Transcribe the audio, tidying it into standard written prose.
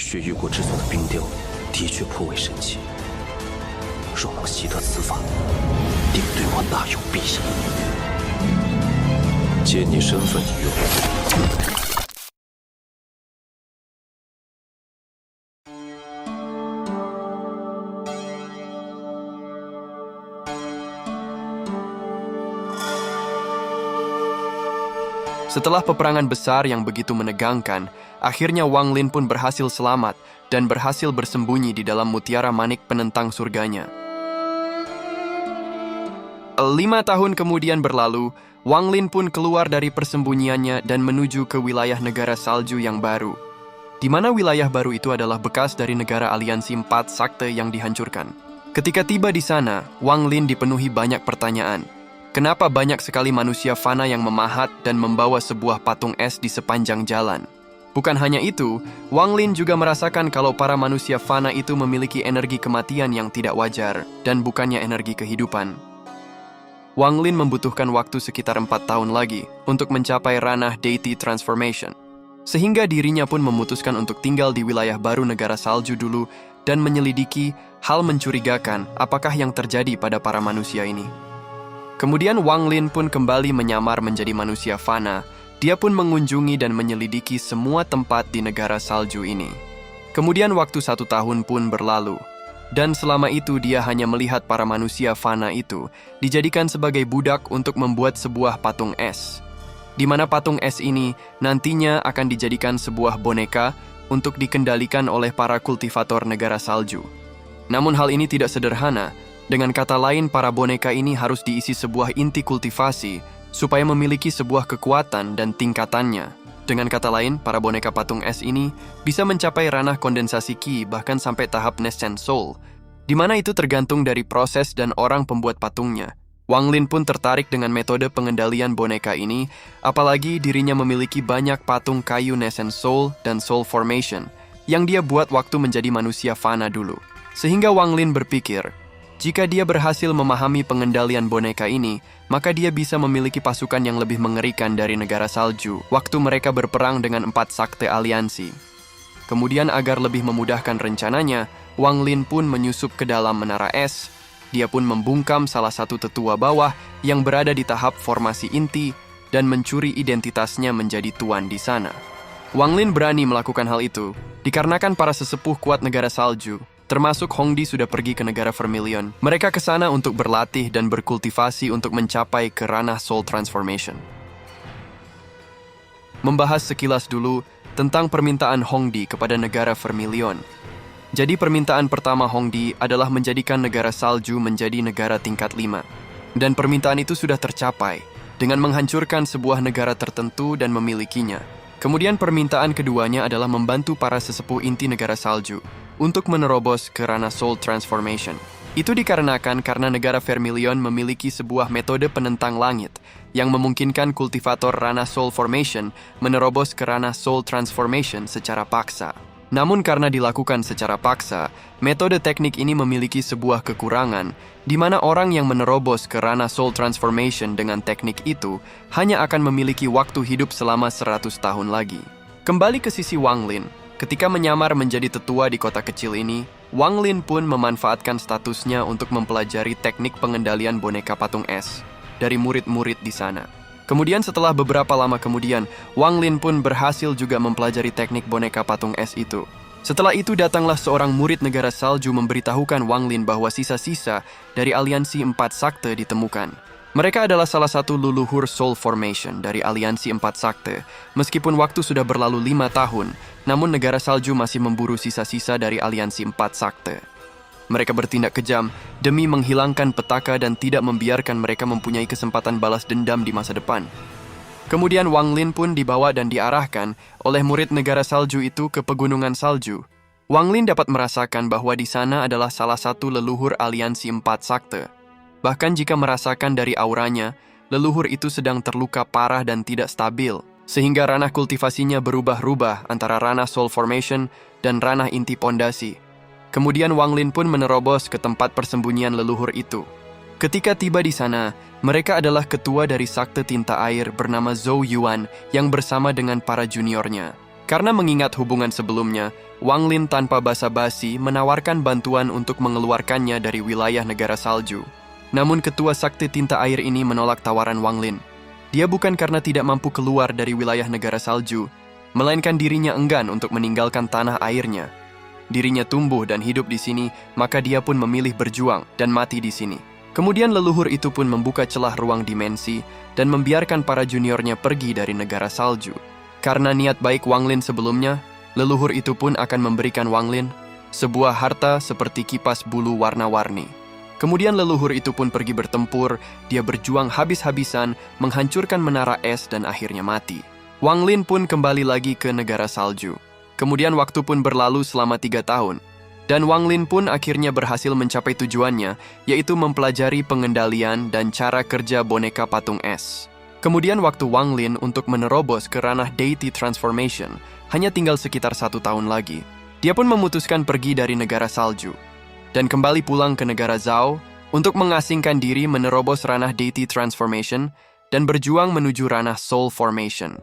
雪域国制作的冰雕的确颇为神奇，若能习得此法，定对我大有裨益。借你身份一用。Setelah peperangan besar yang begitu menegangkan, akhirnya Wang Lin pun berhasil selamat dan berhasil bersembunyi di dalam mutiara manik penentang surganya. 5 tahun kemudian berlalu, Wang Lin pun keluar dari persembunyiannya dan menuju ke wilayah negara salju yang baru. Di mana wilayah baru itu adalah bekas dari negara aliansi 4 sakte yang dihancurkan. Ketika tiba di sana, Wang Lin dipenuhi banyak pertanyaan. Kenapa banyak sekali manusia fana yang memahat dan membawa sebuah patung es di sepanjang jalan? Bukan hanya itu, Wang Lin juga merasakan kalau para manusia fana itu memiliki energi kematian yang tidak wajar dan bukannya energi kehidupan. Wang Lin membutuhkan waktu sekitar 4 tahun lagi untuk mencapai ranah deity transformation. Sehingga dirinya pun memutuskan untuk tinggal di wilayah baru negara salju dulu dan menyelidiki hal mencurigakan apakah yang terjadi pada para manusia ini. Kemudian Wang Lin pun kembali menyamar menjadi manusia fana. Dia pun mengunjungi dan menyelidiki semua tempat di negara salju ini. Kemudian waktu 1 tahun pun berlalu. Dan selama itu dia hanya melihat para manusia fana itu dijadikan sebagai budak untuk membuat sebuah patung es. Di mana patung es ini nantinya akan dijadikan sebuah boneka untuk dikendalikan oleh para kultivator negara salju. Namun hal ini tidak sederhana. Dengan kata lain, para boneka ini harus diisi sebuah inti kultivasi supaya memiliki sebuah kekuatan dan tingkatannya. Dengan kata lain, para boneka patung es ini bisa mencapai ranah kondensasi Qi bahkan sampai tahap Nascent Soul, di mana itu tergantung dari proses dan orang pembuat patungnya. Wang Lin pun tertarik dengan metode pengendalian boneka ini, apalagi dirinya memiliki banyak patung kayu Nascent Soul dan Soul Formation yang dia buat waktu menjadi manusia fana dulu. Sehingga Wang Lin berpikir, jika dia berhasil memahami pengendalian boneka ini, maka dia bisa memiliki pasukan yang lebih mengerikan dari negara salju waktu mereka berperang dengan 4 sakte aliansi. Kemudian agar lebih memudahkan rencananya, Wang Lin pun menyusup ke dalam menara es. Dia pun membungkam salah satu tetua bawah yang berada di tahap formasi inti dan mencuri identitasnya menjadi tuan di sana. Wang Lin berani melakukan hal itu dikarenakan para sesepuh kuat negara salju, termasuk Hongdi, sudah pergi ke negara Vermilion. Mereka ke sana untuk berlatih dan berkultivasi untuk mencapai ke ranah Soul Transformation. Membahas sekilas dulu tentang permintaan Hongdi kepada negara Vermilion. Jadi permintaan pertama Hongdi adalah menjadikan negara salju menjadi negara tingkat 5. Dan permintaan itu sudah tercapai dengan menghancurkan sebuah negara tertentu dan memilikinya. Kemudian permintaan keduanya adalah membantu para sesepuh inti negara salju untuk menerobos ke ranah Soul Transformation. Itu dikarenakan karena negara Vermilion memiliki sebuah metode penentang langit yang memungkinkan kultivator ranah Soul Formation menerobos ke ranah Soul Transformation secara paksa. Namun karena dilakukan secara paksa, metode teknik ini memiliki sebuah kekurangan, di mana orang yang menerobos ke ranah Soul Transformation dengan teknik itu hanya akan memiliki waktu hidup selama 100 tahun lagi. Kembali ke sisi Wang Lin. Ketika menyamar menjadi tetua di kota kecil ini, Wang Lin pun memanfaatkan statusnya untuk mempelajari teknik pengendalian boneka patung es dari murid-murid di sana. Kemudian setelah beberapa lama kemudian, Wang Lin pun berhasil juga mempelajari teknik boneka patung es itu. Setelah itu datanglah seorang murid negara salju memberitahukan Wang Lin bahwa sisa-sisa dari aliansi 4 sakte ditemukan. Mereka adalah salah satu leluhur Soul Formation dari aliansi 4 sakte. Meskipun waktu sudah berlalu 5 tahun, namun negara salju masih memburu sisa-sisa dari aliansi 4 sakte. Mereka bertindak kejam demi menghilangkan petaka dan tidak membiarkan mereka mempunyai kesempatan balas dendam di masa depan. Kemudian Wang Lin pun dibawa dan diarahkan oleh murid negara salju itu ke pegunungan salju. Wang Lin dapat merasakan bahwa di sana adalah salah satu leluhur aliansi 4 sakte. Bahkan jika merasakan dari auranya, leluhur itu sedang terluka parah dan tidak stabil, sehingga ranah kultivasinya berubah-ubah antara ranah Soul Formation dan ranah inti pondasi. Kemudian Wang Lin pun menerobos ke tempat persembunyian leluhur itu. Ketika tiba di sana, mereka adalah ketua dari sakte tinta air bernama Zhou Yuan yang bersama dengan para juniornya. Karena mengingat hubungan sebelumnya, Wang Lin tanpa basa-basi menawarkan bantuan untuk mengeluarkannya dari wilayah negara salju. Namun ketua sakti tinta air ini menolak tawaran Wang Lin. Dia bukan karena tidak mampu keluar dari wilayah negara salju, melainkan dirinya enggan untuk meninggalkan tanah airnya. Dirinya tumbuh dan hidup di sini, maka dia pun memilih berjuang dan mati di sini. Kemudian leluhur itu pun membuka celah ruang dimensi dan membiarkan para juniornya pergi dari negara salju. Karena niat baik Wang Lin sebelumnya, leluhur itu pun akan memberikan Wang Lin sebuah harta seperti kipas bulu warna-warni. Kemudian leluhur itu pun pergi bertempur, dia berjuang habis-habisan, menghancurkan menara es dan akhirnya mati. Wang Lin pun kembali lagi ke negara salju. Kemudian waktu pun berlalu selama 3 tahun. Dan Wang Lin pun akhirnya berhasil mencapai tujuannya, yaitu mempelajari pengendalian dan cara kerja boneka patung es. Kemudian waktu Wang Lin untuk menerobos ke ranah Deity Transformation hanya tinggal sekitar 1 tahun lagi. Dia pun memutuskan pergi dari negara salju dan kembali pulang ke negara Zhao untuk mengasingkan diri menerobos ranah Deity Transformation dan berjuang menuju ranah Soul Formation.